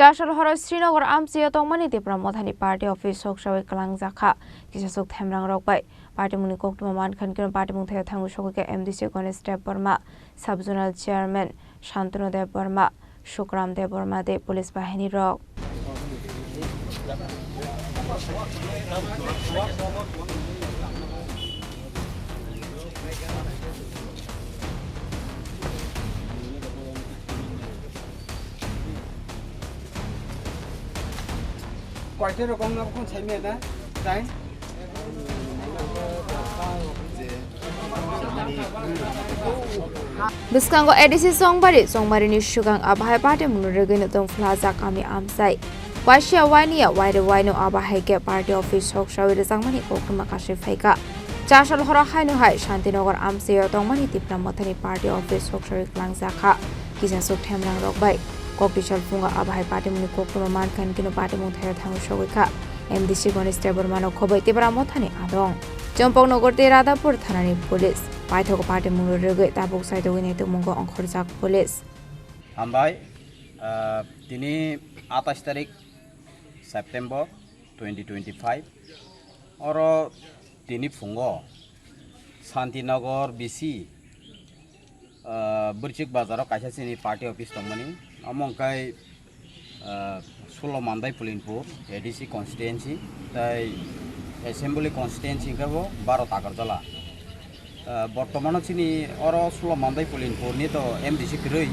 Chasal Horo Santinagar Amchaio Tongmani Tipra Mothani Party Office Sokchawi Kwlangjakha Kisa Themrangrok by Patimungni Koktwma Mankha Patimung Thaio Thangwi Sogwikha ADC Ganesh Debbarma Sub-zonal Chairman Santinagar Debbarma Swkang Debbarma de Police Bahini Rock Quarter kong na kung say na time Bwsakngo ADC Chongbari ni Swkang abahai Patimung regina tong Kwlangjakha kami Amchaio Wasia Wania Waino abahai ke Party Office Soksawi Tongmani Koktwma kasih faika Chasal Horo hai Santinagar Amchaio Tongmani Tipra Mothani Party Office Soksawi Kwlangjakha Kisa Themrangrok by Koktwma funga abahai Patimungni Koktwma Mankha Patimung Thaio Thangwi Sogwikha ADC Ganesh Debbarma khobai Tipra Mothani adong Chongbari te Radapur Thanani Police Paithoko Patimung rege tabuk saito wini Tongmani Khorang Police Ambai tini 28 tarik September 2025 oro tini fungo Santinagar BC Burchik Bazaro kaisa Chini Party Office Tongmani amongkai Sulo Mandai Pulinpur ADC constituency tai Assembly constituency kabo 12 takar jala Bortomano Chini oro Sulo Mandai Pulinpur ni to MDC kroi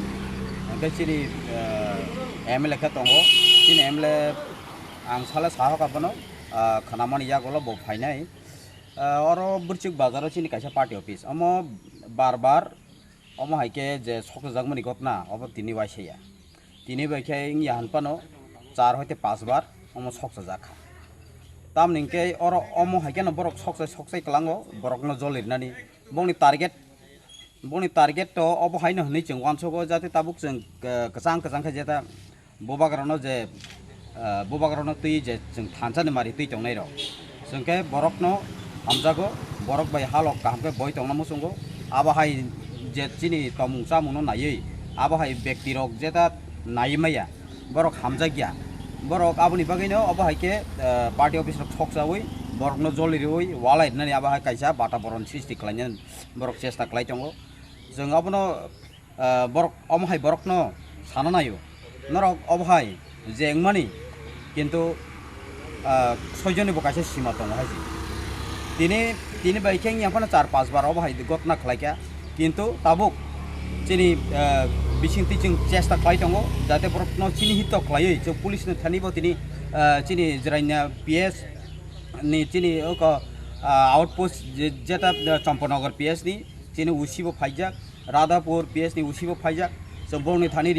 angkai Chini MLA ka tongo Chini MLA ang sala saha kapano khanamani yagolo bo phainai oro Burchik Bazaro Chini kaisa Party Office amo barbar amo haike je Sokchawi gotna obo tini waisaya tini baikhe ing yahan pano 4 hoite 5 bar amo Sokjakha tam ningke oro amo haike no borok Soksawi klango borokno jolirnani bongni target to obo haino hni chung wansogo jate tabuk chung kachang kha jeta bobagrano je bobagrano tui je chung thanchani mari tui tongnai ro jengke borokno hamjago borok bai halok kahamke boi tongna musungo aba hai je Chini tomung samuno nayei aba hai ব্যক্তি rok jeta naimaya borok hamjagya borok aboni bagaino aba haike party office rok Soksawi borokno joliroi walai nani aba hai kaisa bata boron sisti khlainyan borok chesta khlai tongo jeng abono borok amo hai borokno sananayo norok aba hai jengmani kintu soijoni bo kaisa sima tongo haji tini baikeng yang pana 4-5 bar aba hai gotna khlaika kintu tabuk Chini bising ticing chesta khlai tongo jate borokno Chini hito khlai je police ni thanibo tini Chini jraina PS ni Chini oko outpost jeta Champanagar PS ni Chini usibo phaijak Radapur PS ni usibo phaijak Chongbari thani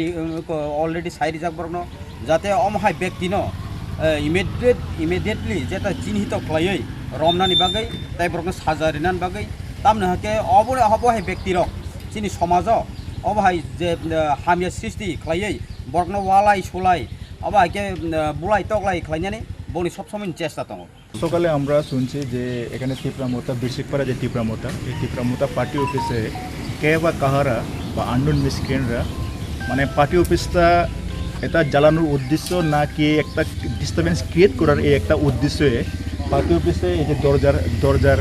ko already side jak borokno jate omhai ব্যক্তি no immediately jeta Chini hito khlai romnani bagai tai borokno sajarinan bagai tamna hake obore hai ব্যক্তি rok Chini somajo অবহাই যে হামিয়া সৃষ্টি খাইयै বরকনো ওয়ালাই সোলাই অবহাইকে বুলাই তকলাই খাইনানি বনি সব সময় চেষ্টা দङ সকালে আমরা শুনছি যে এখানে টিপ্রা মোথা বিশিকপাড়া যে টিপ্রা মোথা এই টিপ্রা মোথা পার্টি অফিসে কে বা কাহারা বা আননোন মিসক্রিয়েন্টরা মানে পার্টি অফিসটা এটা জ্বালানোর উদ্দেশ্য নাকি একটা ডিস্টারবেন্স ক্রিয়েট করার এই একটা উদ্দেশ্যে পার্টি অফিসে এই যে দরজার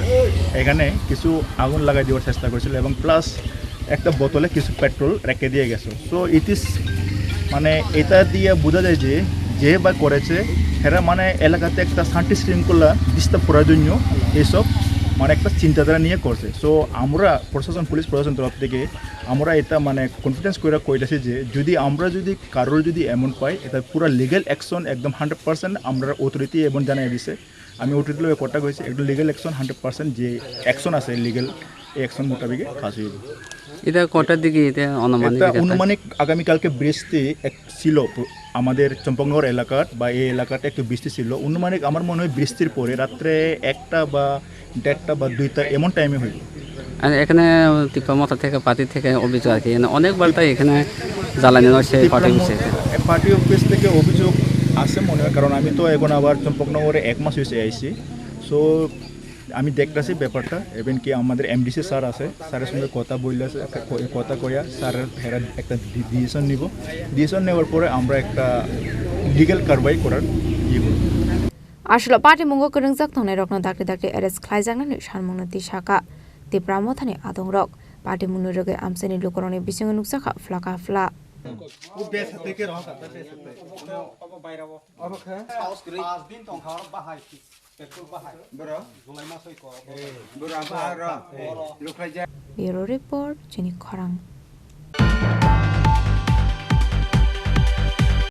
এখানে কিছু আগুন লাগাই দেওয়ার চেষ্টা করেছিল এবং প্লাস একটা বোতলে কিছু পেট্রোল রেখে দিয়ে গেছে সো ইট ইজ মানে এটা দিয়ে বোঝা যায় যে বা করেছে এরা মানে এলাকাতে একটা শান্তি শৃঙ্খলা ডিস্টার্ব করার জন্য এইসব মানে একটা চিন্তাধারা নিয়ে করছে সো আমরা পুলিশ প্রশাসন তরফ থেকে আমরা এটা মানে কনফিডেন্স করে কইতেছি যে যদি কারোর যদি এমন পাই এটা পুরো লিগ্যাল অ্যাকশন একদম 100% আমরা অথরিটি এবং জানাই দিছে আমি অথরিটি লগে কথা কইছি একদম লিগ্যাল অ্যাকশন 100% যে অ্যাকশন আছে লিগ্যাল অ্যাকশন মোতাবেক কাজ হইব এটা কটার দিকে এটা অনুমানিক আগামীকালকে বৃষ্টি এক ছিল আমাদের চম্পকনগর এলাকার বা এই এলাকাতে একটু বৃষ্টি ছিল অনুমানিক আমার মনে হয় বৃষ্টির পরে রাত্রে 1টা বা 1:30 বা 2টা এমন টাইমে হইল আর এখানে টিপা মথা থেকে পাতি থেকে অভিযোগ আছে অনেকবার তাই এখানে জ্বালানি হচ্ছে পার্টি অফিস থেকে অভিযোগ আছে মনে হয় কারণ আমি তো এখন আবার চম্পকনগরে 1 মাস হয়েছে আইছি সো আমি দেখতেছি ব্যাপারটা এবং কি আমাদের এমডিসি স্যার আছে স্যারের সঙ্গে কথা কইয়া স্যারের একটা ডিসিশন নিব ডিসিশন নেওয়ার পরে আমরা একটা লিগ্যাল কারবাই করার ইয়ে করব আসলে পাটিমুঙ্গ Kwlangjakha थांनाय रकनो दाक्टे दाक्टे arrest खालायजानानै सानमुंनो तिसाका Tipra Mothani Adongrok Patimungni rogai Amchaini lukoroni bisingo nukjaka flaka fla Bureau report Chini Khorang